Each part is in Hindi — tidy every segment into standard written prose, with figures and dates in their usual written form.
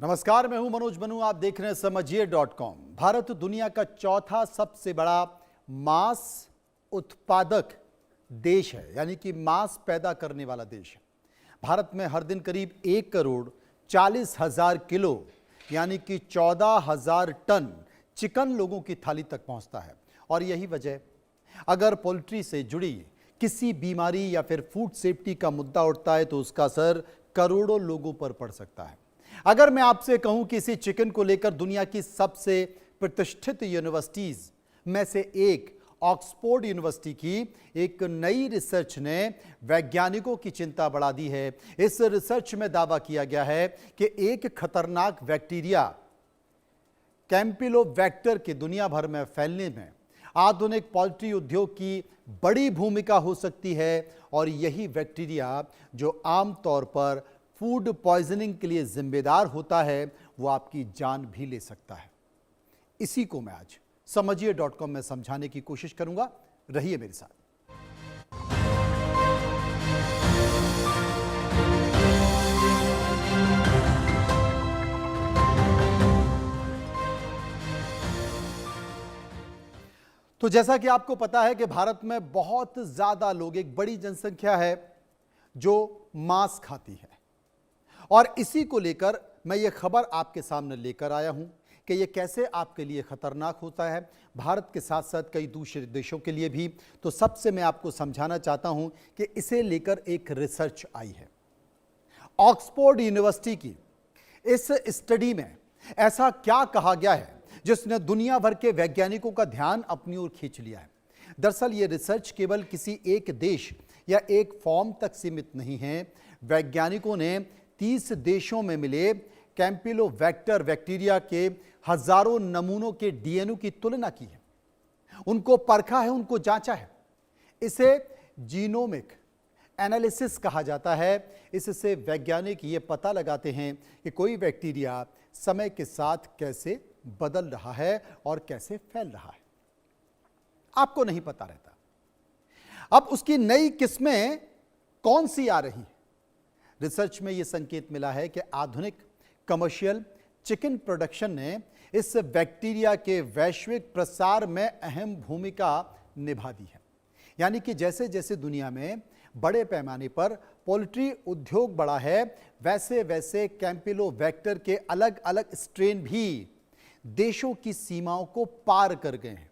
नमस्कार, मैं हूं मनोज बनू। आप देख रहे हैं समझिए.com। भारत दुनिया का चौथा सबसे बड़ा मांस उत्पादक देश है, यानी कि मांस पैदा करने वाला देश है। भारत में हर दिन करीब 1,40,00,000 किलो यानी कि 14,000 टन चिकन लोगों की थाली तक पहुंचता है। और यही वजह, अगर पोल्ट्री से जुड़ी किसी बीमारी या फिर फूड सेफ्टी का मुद्दा उठता है तो उसका असर करोड़ों लोगों पर पड़ सकता है। अगर मैं आपसे कहूं कि इसी चिकन को लेकर दुनिया की सबसे प्रतिष्ठित यूनिवर्सिटीज में से एक ऑक्सफोर्ड यूनिवर्सिटी की एक नई रिसर्च ने वैज्ञानिकों की चिंता बढ़ा दी है। इस रिसर्च में दावा किया गया है कि एक खतरनाक बैक्टीरिया कैंपिलोबैक्टर के दुनिया भर में फैलने में आधुनिक पोल्ट्री उद्योग की बड़ी भूमिका हो सकती है। और यही बैक्टीरिया जो आमतौर पर फूड पॉइजनिंग के लिए जिम्मेदार होता है, वो आपकी जान भी ले सकता है। इसी को मैं आज समझिए.com में समझाने की कोशिश करूंगा। रहिए मेरे साथ। तो जैसा कि आपको पता है कि भारत में बहुत ज्यादा लोग, एक बड़ी जनसंख्या है जो मांस खाती है। और इसी को लेकर मैं ये खबर आपके सामने लेकर आया हूं कि ये कैसे आपके लिए खतरनाक होता है, भारत के साथ साथ कई दूसरे देशों के लिए भी। तो सबसे मैं आपको समझाना चाहता हूं कि इसे लेकर एक रिसर्च आई है ऑक्सफोर्ड यूनिवर्सिटी की। इस स्टडी में ऐसा क्या कहा गया है जिसने दुनिया भर के वैज्ञानिकों का ध्यान अपनी ओर खींच लिया है। दरअसल ये रिसर्च केवल किसी एक देश या एक फॉर्म तक सीमित नहीं है। वैज्ञानिकों ने 30 देशों में मिले कैंपिलोबैक्टर बैक्टीरिया के हजारों नमूनों के डीएनए की तुलना की है, उनको परखा है, उनको जांचा है। इसे जीनोमिक एनालिसिस कहा जाता है। इससे वैज्ञानिक ये पता लगाते हैं कि कोई बैक्टीरिया समय के साथ कैसे बदल रहा है और कैसे फैल रहा है। आपको नहीं पता रहता। अब उसकी नई किस्में कौन सी आ रही है। रिसर्च में यह संकेत मिला है कि आधुनिक कमर्शियल चिकन प्रोडक्शन ने इस बैक्टीरिया के वैश्विक प्रसार में अहम भूमिका निभा दी है। यानी कि जैसे जैसे दुनिया में बड़े पैमाने पर पोल्ट्री उद्योग बढ़ा है, वैसे वैसे कैंपिलोबैक्टर के अलग अलग स्ट्रेन भी देशों की सीमाओं को पार कर गए हैं।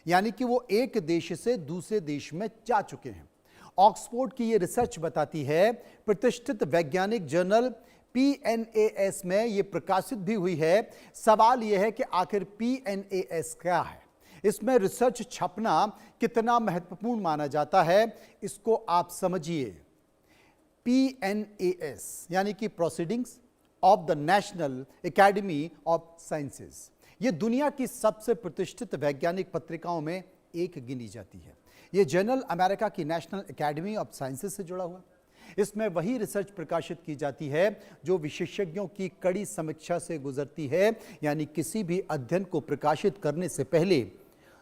यानी कि वो एक देश से दूसरे देश में जा चुके हैं। ऑक्सफोर्ड की ये रिसर्च बताती है, प्रतिष्ठित वैज्ञानिक जर्नल PNAS में ये प्रकाशित भी हुई है। सवाल यह है कि आखिर PNAS क्या है, इसमें रिसर्च छपना कितना महत्वपूर्ण माना जाता है, इसको आप समझिए। PNAS यानी कि proceedings of the national academy of sciences, ये दुनिया की सबसे प्रतिष्ठित वैज्ञानिक पत्रिकाओं में एक गिनी जाती है। ये जर्नल अमेरिका की नेशनल एकेडमी ऑफ साइंसेज से जुड़ा हुआ। इसमें वही रिसर्च प्रकाशित की जाती है जो विशेषज्ञों की कड़ी समीक्षा से गुजरती है। यानी किसी भी अध्ययन को प्रकाशित करने से पहले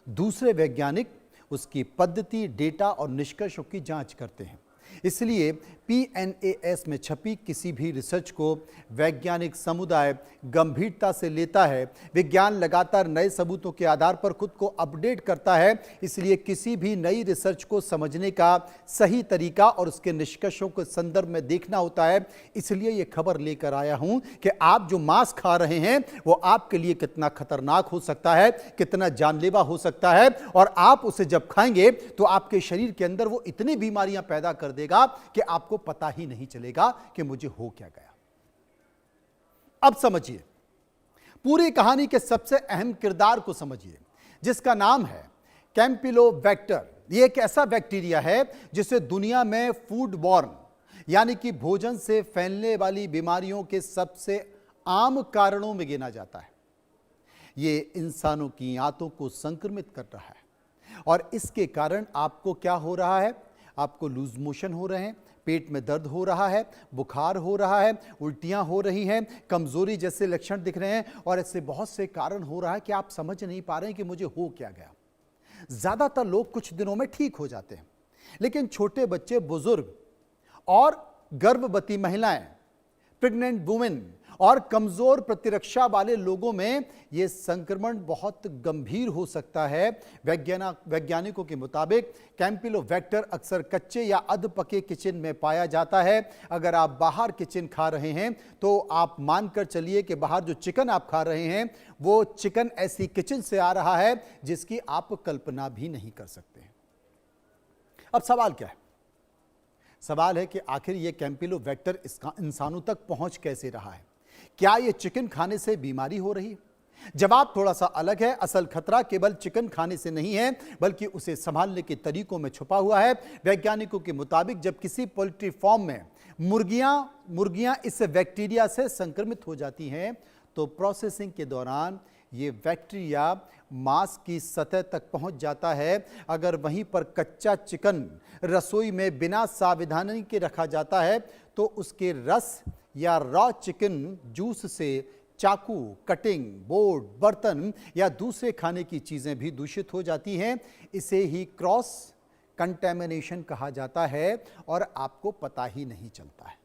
दूसरे वैज्ञानिक उसकी पद्धति, डेटा और निष्कर्षों की जांच करते हैं। इसलिए PNAS में छपी किसी भी रिसर्च को वैज्ञानिक समुदाय गंभीरता से लेता है। विज्ञान लगातार नए सबूतों के आधार पर खुद को अपडेट करता है। इसलिए किसी भी नई रिसर्च को समझने का सही तरीका और उसके निष्कर्षों के संदर्भ में देखना होता है। इसलिए ये खबर लेकर आया हूं कि आप जो मांस खा रहे हैं वो आपके लिए कितना खतरनाक हो सकता है, कितना जानलेवा हो सकता है। और आप उसे जब खाएंगे तो आपके शरीर के अंदर वो इतनी बीमारियां पैदा कर देगा कि आपको पता ही नहीं चलेगा कि मुझे हो क्या गया। अब समझिए, पूरी कहानी के सबसे अहम किरदार को समझिए, जिसका नाम है कैंपिलोबैक्टर। यह एक ऐसा बैक्टीरिया है जिसे दुनिया में फूड बॉर्न यानी कि भोजन से फैलने वाली बीमारियों के सबसे आम कारणों में गिना जाता है। यह इंसानों की आंतों को संक्रमित कर रहा है और इसके कारण आपको क्या हो रहा है, आपको लूज मोशन हो रहे हैं, पेट में दर्द हो रहा है, बुखार हो रहा है, उल्टियां हो रही हैं, कमजोरी जैसे लक्षण दिख रहे हैं। और ऐसे बहुत से कारण हो रहा है कि आप समझ नहीं पा रहे हैं कि मुझे हो क्या गया। ज्यादातर लोग कुछ दिनों में ठीक हो जाते हैं, लेकिन छोटे बच्चे, बुजुर्ग और गर्भवती महिलाएं, प्रेग्नेंट वुमेन और कमजोर प्रतिरक्षा वाले लोगों में यह संक्रमण बहुत गंभीर हो सकता है। वैज्ञानिकों के मुताबिक कैंपिलोबैक्टर अक्सर कच्चे या अध पके किचन में पाया जाता है। अगर आप बाहर किचन खा रहे हैं तो आप मानकर चलिए कि बाहर जो चिकन आप खा रहे हैं वो चिकन ऐसी किचन से आ रहा है जिसकी आप कल्पना भी नहीं कर सकते। अब सवाल क्या है? सवाल है कि आखिर यह कैंपिलोबैक्टर इंसानों तक पहुंच कैसे रहा है? क्या यह चिकन खाने से बीमारी हो रही है? जवाब थोड़ा सा अलग है। असल खतरा केवल चिकन खाने से नहीं है बल्कि उसे संभालने के तरीकों में छुपा हुआ है। वैज्ञानिकों के मुताबिक जब किसी पोल्ट्री फार्म में मुर्गियां इस बैक्टीरिया से संक्रमित हो जाती हैं तो प्रोसेसिंग के दौरान ये बैक्टीरिया मांस की सतह तक पहुंच जाता है। अगर वहीं पर कच्चा चिकन रसोई में बिना सावधानी के रखा जाता है तो उसके रस या रॉ चिकन जूस से चाकू, कटिंग बोर्ड, बर्तन या दूसरे खाने की चीजें भी दूषित हो जाती हैं। इसे ही क्रॉस कंटेमिनेशन कहा जाता है और आपको पता ही नहीं चलता है।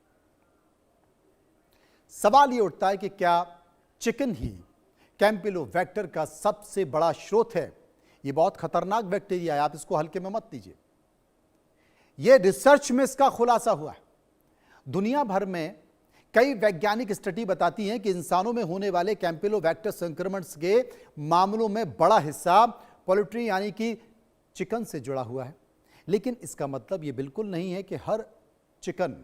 सवाल यह उठता है कि क्या चिकन ही कैंपिलोबैक्टर का सबसे बड़ा स्रोत है? यह बहुत खतरनाक बैक्टीरिया है, आप इसको हल्के में मत लीजिए। यह रिसर्च में इसका खुलासा हुआ है। दुनिया भर में कई वैज्ञानिक स्टडी बताती हैं कि इंसानों में होने वाले कैंपिलोबैक्टर संक्रमण के मामलों में बड़ा हिस्सा पोल्ट्री यानी कि चिकन से जुड़ा हुआ है। लेकिन इसका मतलब यह बिल्कुल नहीं है कि हर चिकन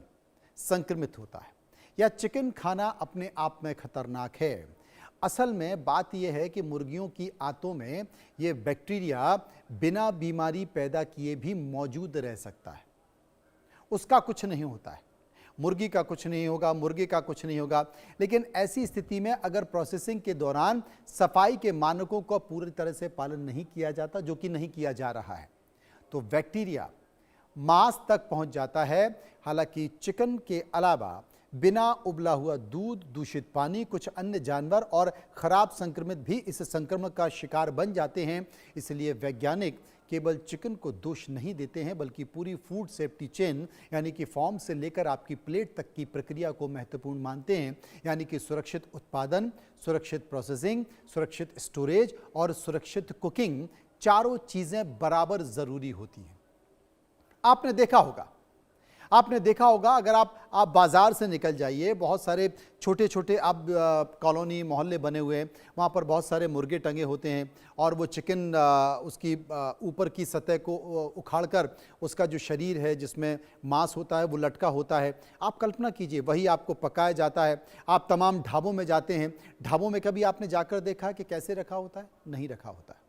संक्रमित होता है या चिकन खाना अपने आप में खतरनाक है। असल में बात यह है कि मुर्गियों की आंतों में यह बैक्टीरिया बिना बीमारी पैदा किए भी मौजूद रह सकता है। उसका कुछ नहीं होता है, मुर्गी का कुछ नहीं होगा, मुर्गे का कुछ नहीं होगा। लेकिन ऐसी स्थिति में अगर प्रोसेसिंग के दौरान सफाई के मानकों का पूरी तरह से पालन नहीं किया जाता, जो कि नहीं किया जा रहा है, तो बैक्टीरिया मांस तक पहुंच जाता है। हालांकि चिकन के अलावा बिना उबला हुआ दूध, दूषित पानी, कुछ अन्य जानवर और खराब संक्रमित भी इस संक्रमण का शिकार बन जाते हैं। इसलिए वैज्ञानिक केवल चिकन को दोष नहीं देते हैं बल्कि पूरी फूड सेफ्टी चेन यानी कि फार्म से लेकर आपकी प्लेट तक की प्रक्रिया को महत्वपूर्ण मानते हैं। यानी कि सुरक्षित उत्पादन, सुरक्षित प्रोसेसिंग, सुरक्षित स्टोरेज और सुरक्षित कुकिंग, चारों चीजें बराबर जरूरी होती हैं। आपने देखा होगा अगर आप बाजार से निकल जाइए, बहुत सारे छोटे छोटे आप कॉलोनी मोहल्ले बने हुए हैं, वहाँ पर बहुत सारे मुर्गे टंगे होते हैं और वो चिकन उसकी ऊपर की सतह को उखाड़कर उसका जो शरीर है जिसमें मांस होता है वो लटका होता है। आप कल्पना कीजिए वही आपको पकाया जाता है। आप तमाम ढाबों में जाते हैं, ढाबों में कभी आपने जाकर देखा कि कैसे रखा होता है? नहीं रखा होता है।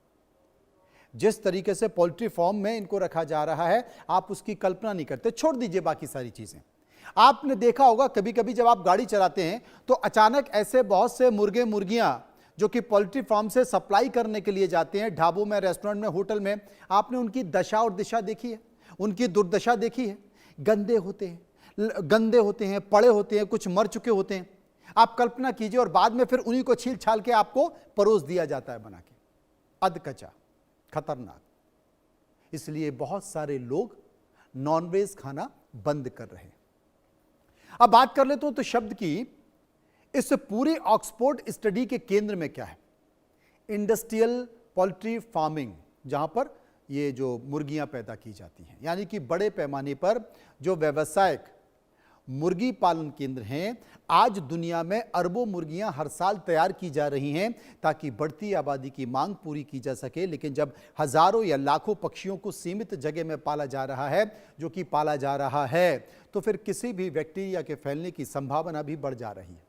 जिस तरीके से पोल्ट्री फार्म में इनको रखा जा रहा है आप उसकी कल्पना नहीं करते। छोड़ दीजिए बाकी सारी चीजें। आपने देखा होगा कभी कभी जब आप गाड़ी चलाते हैं तो अचानक ऐसे बहुत से मुर्गे मुर्गियां जो कि पोल्ट्री फार्म से सप्लाई करने के लिए जाते हैं ढाबों में, रेस्टोरेंट में, होटल में, आपने उनकी दशा और दिशा देखी है? उनकी दुर्दशा देखी है? गंदे होते हैं, पड़े होते हैं, कुछ मर चुके होते हैं। आप कल्पना कीजिए और बाद में फिर उन्हीं को छील छाल के आपको परोस दिया जाता है बना के, अधकचा, खतरनाक। इसलिए बहुत सारे लोग नॉनवेज खाना बंद कर रहे हैं। अब बात कर लेते हो तो शब्द की इस पूरी ऑक्सफोर्ड स्टडी के केंद्र में क्या है? इंडस्ट्रियल पोल्ट्री फार्मिंग, जहां पर ये जो मुर्गियां पैदा की जाती हैं, यानी कि बड़े पैमाने पर जो व्यावसायिक मुर्गी पालन केंद्र हैं। आज दुनिया में अरबों मुर्गियां हर साल तैयार की जा रही हैं ताकि बढ़ती आबादी की मांग पूरी की जा सके। लेकिन जब हजारों या लाखों पक्षियों को सीमित जगह में पाला जा रहा है तो फिर किसी भी बैक्टीरिया के फैलने की संभावना भी बढ़ जा रही है।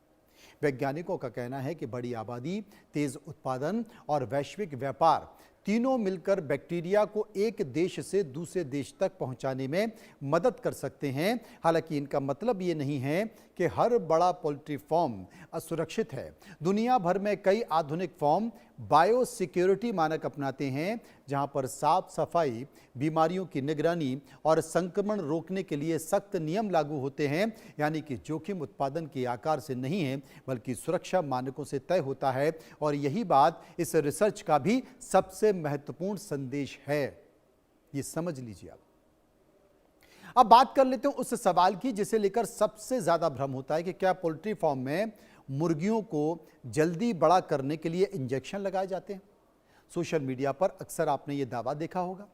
वैज्ञानिकों का कहना है कि बड़ी आबादी, तेज उत्पादन और वैश्विक व्यापार तीनों मिलकर बैक्टीरिया को एक देश से दूसरे देश तक पहुंचाने में मदद कर सकते हैं। हालांकि इनका मतलब ये नहीं है कि हर बड़ा पोल्ट्री फार्म असुरक्षित है। दुनिया भर में कई आधुनिक फार्म बायो सिक्योरिटी मानक अपनाते हैं, जहां पर साफ सफाई, बीमारियों की निगरानी और संक्रमण रोकने के लिए सख्त नियम लागू होते हैं। यानी कि जोखिम उत्पादन के आकार से नहीं है बल्कि सुरक्षा मानकों से तय होता है। और यही बात इस रिसर्च का भी सबसे महत्वपूर्ण संदेश है, ये समझ लीजिए। अब बात कर लेते हैं उस सवाल की जिसे लेकर सबसे ज्यादा भ्रम होता है कि क्या पोल्ट्री फार्म में मुर्गियों को जल्दी बड़ा करने के लिए इंजेक्शन लगाए जाते हैं। सोशल मीडिया पर अक्सर आपने ये दावा देखा होगा,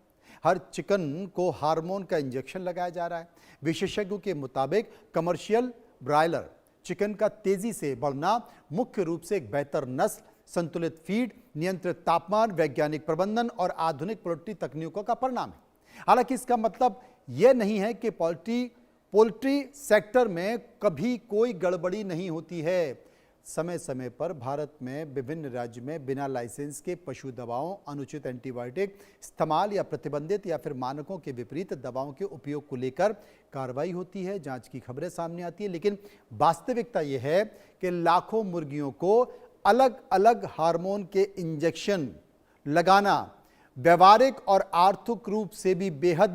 हर चिकन को हार्मोन का इंजेक्शन लगाया जा रहा है। विशेषज्ञों के मुताबिक कमर्शियल ब्रायलर चिकन का तेजी से बढ़ना मुख्य रूप से एक बेहतर नस्ल, संतुलित फीड, नियंत्रित तापमान, वैज्ञानिक प्रबंधन और आधुनिक पोल्ट्री तकनीकों का परिणाम है। हालांकि इसका मतलब यह नहीं है कि पोल्ट्री सेक्टर में कभी कोई गड़बड़ी नहीं होती है। समय समय पर भारत में विभिन्न राज्य में बिना लाइसेंस के पशु दवाओं, अनुचित एंटीबायोटिक इस्तेमाल या प्रतिबंधित या फिर मानकों के विपरीत दवाओं के उपयोग को लेकर कार्रवाई होती है, जांच की खबरें सामने आती है। लेकिन वास्तविकता यह है कि लाखों मुर्गियों को अलग अलग हार्मोन के इंजेक्शन लगाना व्यवहारिक और आर्थिक रूप से भी बेहद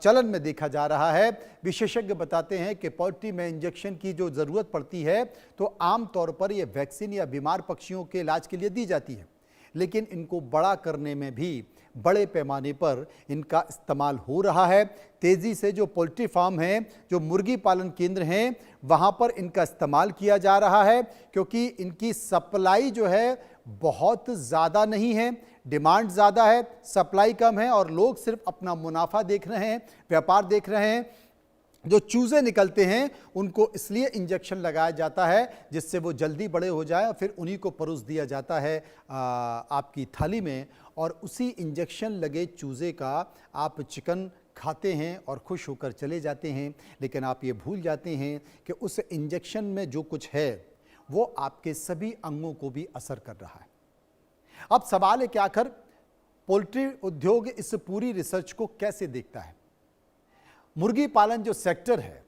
चलन में देखा जा रहा है। विशेषज्ञ बताते हैं कि पोल्ट्री में इंजेक्शन की जो ज़रूरत पड़ती है तो आमतौर पर यह वैक्सीन या बीमार पक्षियों के इलाज के लिए दी जाती है, लेकिन इनको बड़ा करने में भी बड़े पैमाने पर इनका इस्तेमाल हो रहा है। तेज़ी से जो पोल्ट्री फार्म हैं, जो मुर्गी पालन केंद्र हैं, वहाँ पर इनका इस्तेमाल किया जा रहा है क्योंकि इनकी सप्लाई जो है बहुत ज़्यादा नहीं है, डिमांड ज़्यादा है, सप्लाई कम है और लोग सिर्फ अपना मुनाफा देख रहे हैं, व्यापार देख रहे हैं। जो चूजे निकलते हैं उनको इसलिए इंजेक्शन लगाया जाता है जिससे वो जल्दी बड़े हो जाए और फिर उन्हीं को परोस दिया जाता है आपकी थाली में, और उसी इंजेक्शन लगे चूजे का आप चिकन खाते हैं और खुश होकर चले जाते हैं। लेकिन आप ये भूल जाते हैं कि उस इंजेक्शन में जो कुछ है वो आपके सभी अंगों को भी असर कर रहा है। अब सवाल है कि आखिर पोल्ट्री उद्योग इस पूरी रिसर्च को कैसे देखता है? मुर्गी पालन जो सेक्टर है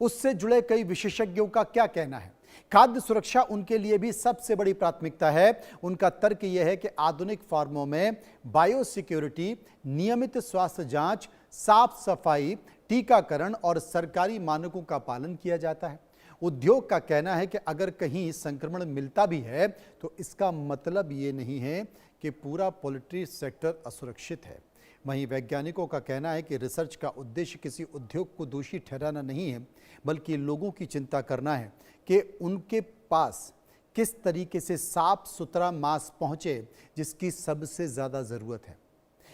उससे जुड़े कई विशेषज्ञों का क्या कहना है? खाद्य सुरक्षा उनके लिए भी सबसे बड़ी प्राथमिकता है। उनका तर्क यह है कि आधुनिक फार्मों में बायोसिक्योरिटी, नियमित स्वास्थ्य जांच, साफ सफाई, टीकाकरण और सरकारी मानकों का पालन किया जाता है। उद्योग का कहना है कि अगर कहीं संक्रमण मिलता भी है तो इसका मतलब ये नहीं है कि पूरा पोल्ट्री सेक्टर असुरक्षित है। वहीं वैज्ञानिकों का कहना है कि रिसर्च का उद्देश्य किसी उद्योग को दोषी ठहराना नहीं है, बल्कि लोगों की चिंता करना है कि उनके पास किस तरीके से साफ सुथरा मांस पहुंचे जिसकी सबसे ज़्यादा ज़रूरत है।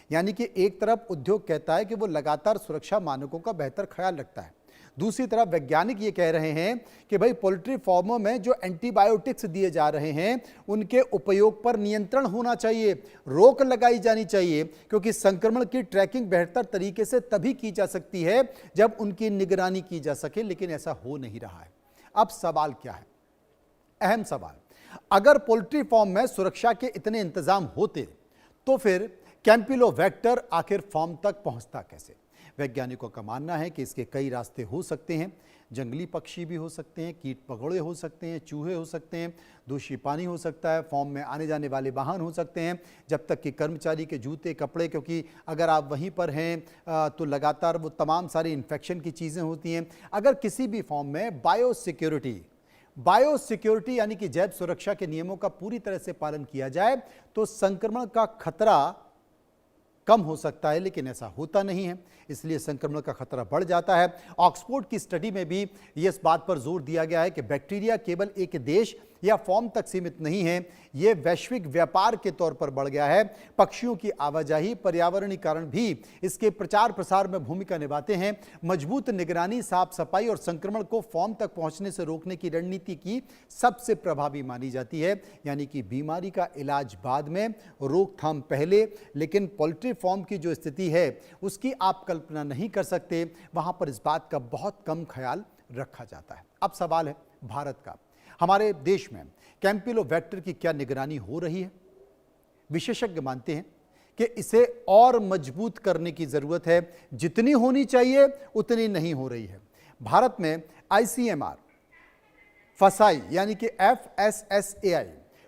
यानी कि एक तरफ उद्योग कहता है कि वो लगातार सुरक्षा मानकों का बेहतर ख्याल रखता है, दूसरी तरफ वैज्ञानिक ये कह रहे हैं कि भाई पोल्ट्री फार्मों में जो एंटीबायोटिक्स दिए जा रहे हैं उनके उपयोग पर नियंत्रण होना चाहिए, रोक लगाई जानी चाहिए, क्योंकि संक्रमण की ट्रैकिंग बेहतर तरीके से तभी की जा सकती है जब उनकी निगरानी की जा सके, लेकिन ऐसा हो नहीं रहा है। अब सवाल क्या है? अहम सवाल, अगर पोल्ट्री फार्म में सुरक्षा के इतने इंतजाम होते तो फिर कैंपिलोबैक्टर आखिर फार्म तक पहुंचता कैसे? वैज्ञानिकों का मानना है कि इसके कई रास्ते हो सकते हैं। जंगली पक्षी भी हो सकते हैं, कीट पकौड़े हो सकते हैं, चूहे हो सकते हैं, दूषित पानी हो सकता है, फार्म में आने जाने वाले वाहन हो सकते हैं, जब तक कि कर्मचारी के जूते कपड़े, क्योंकि अगर आप वहीं पर हैं तो लगातार वो तमाम सारी इन्फेक्शन की चीज़ें होती हैं। अगर किसी भी फार्म में बायोसिक्योरिटी यानी कि जैव सुरक्षा के नियमों का पूरी तरह से पालन किया जाए तो संक्रमण का खतरा कम हो सकता है, लेकिन ऐसा होता नहीं है, इसलिए संक्रमण का खतरा बढ़ जाता है। ऑक्सफोर्ड की स्टडी में भी इस बात पर जोर दिया गया है कि बैक्टीरिया केवल एक देश या फॉर्म तक सीमित नहीं है, ये वैश्विक व्यापार के तौर पर बढ़ गया है। पक्षियों की आवाजाही, पर्यावरणीय कारण भी इसके प्रचार प्रसार में भूमिका निभाते हैं। मजबूत निगरानी, साफ सफाई और संक्रमण को फॉर्म तक पहुंचने से रोकने की रणनीति की सबसे प्रभावी मानी जाती है। यानी कि बीमारी का इलाज बाद में, रोकथाम पहले। लेकिन पोल्ट्री फार्म की जो स्थिति है उसकी आप कल्पना नहीं कर सकते, वहां पर इस बात का बहुत कम ख्याल रखा जाता है। अब सवाल है भारत का, हमारे देश में कैंपिलोबैक्टर की क्या निगरानी हो रही है? विशेषज्ञ मानते हैं कि इसे और मजबूत करने की जरूरत है, जितनी होनी चाहिए उतनी नहीं हो रही है। भारत में ICMR, फसाई यानी कि FSSAI,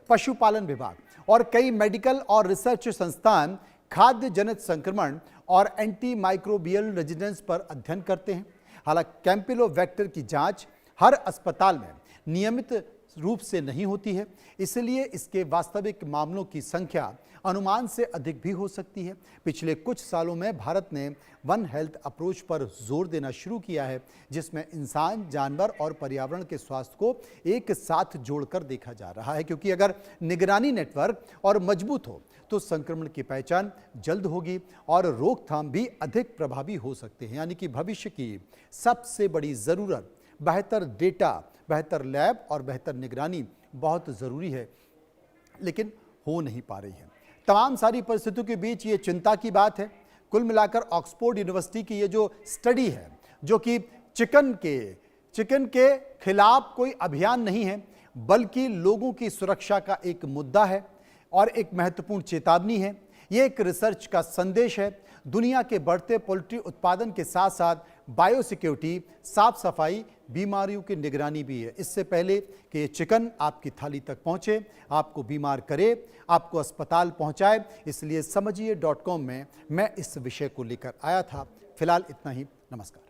पशुपालन विभाग और कई मेडिकल और रिसर्च संस्थान खाद्य जनित संक्रमण और एंटी माइक्रोबियल रेजिडेंस पर अध्ययन करते हैं। हालांकि कैंपिलोबैक्टर की जांच हर अस्पताल में नियमित रूप से नहीं होती है, इसलिए इसके वास्तविक मामलों की संख्या अनुमान से अधिक भी हो सकती है। पिछले कुछ सालों में भारत ने वन हेल्थ अप्रोच पर जोर देना शुरू किया है, जिसमें इंसान, जानवर और पर्यावरण के स्वास्थ्य को एक साथ जोड़कर देखा जा रहा है, क्योंकि अगर निगरानी नेटवर्क और मजबूत हो तो संक्रमण की पहचान जल्द होगी और रोकथाम भी अधिक प्रभावी हो सकते हैं। यानी कि भविष्य की सबसे बड़ी जरूरत बेहतर डेटा, बेहतर लैब और बेहतर निगरानी बहुत ज़रूरी है, लेकिन हो नहीं पा रही है। तमाम सारी परिस्थितियों के बीच ये चिंता की बात है। कुल मिलाकर ऑक्सफोर्ड यूनिवर्सिटी की ये जो स्टडी है, जो कि चिकन के खिलाफ कोई अभियान नहीं है, बल्कि लोगों की सुरक्षा का एक मुद्दा है और एक महत्वपूर्ण चेतावनी है। ये एक रिसर्च का संदेश है। दुनिया के बढ़ते पोल्ट्री उत्पादन के साथ साथ बायोसिक्योरिटी, साफ सफाई, बीमारियों की निगरानी भी है। इससे पहले कि ये चिकन आपकी थाली तक पहुंचे, आपको बीमार करे, आपको अस्पताल पहुंचाए, इसलिए समझिए.com में मैं इस विषय को लेकर आया था। फिलहाल इतना ही। नमस्कार।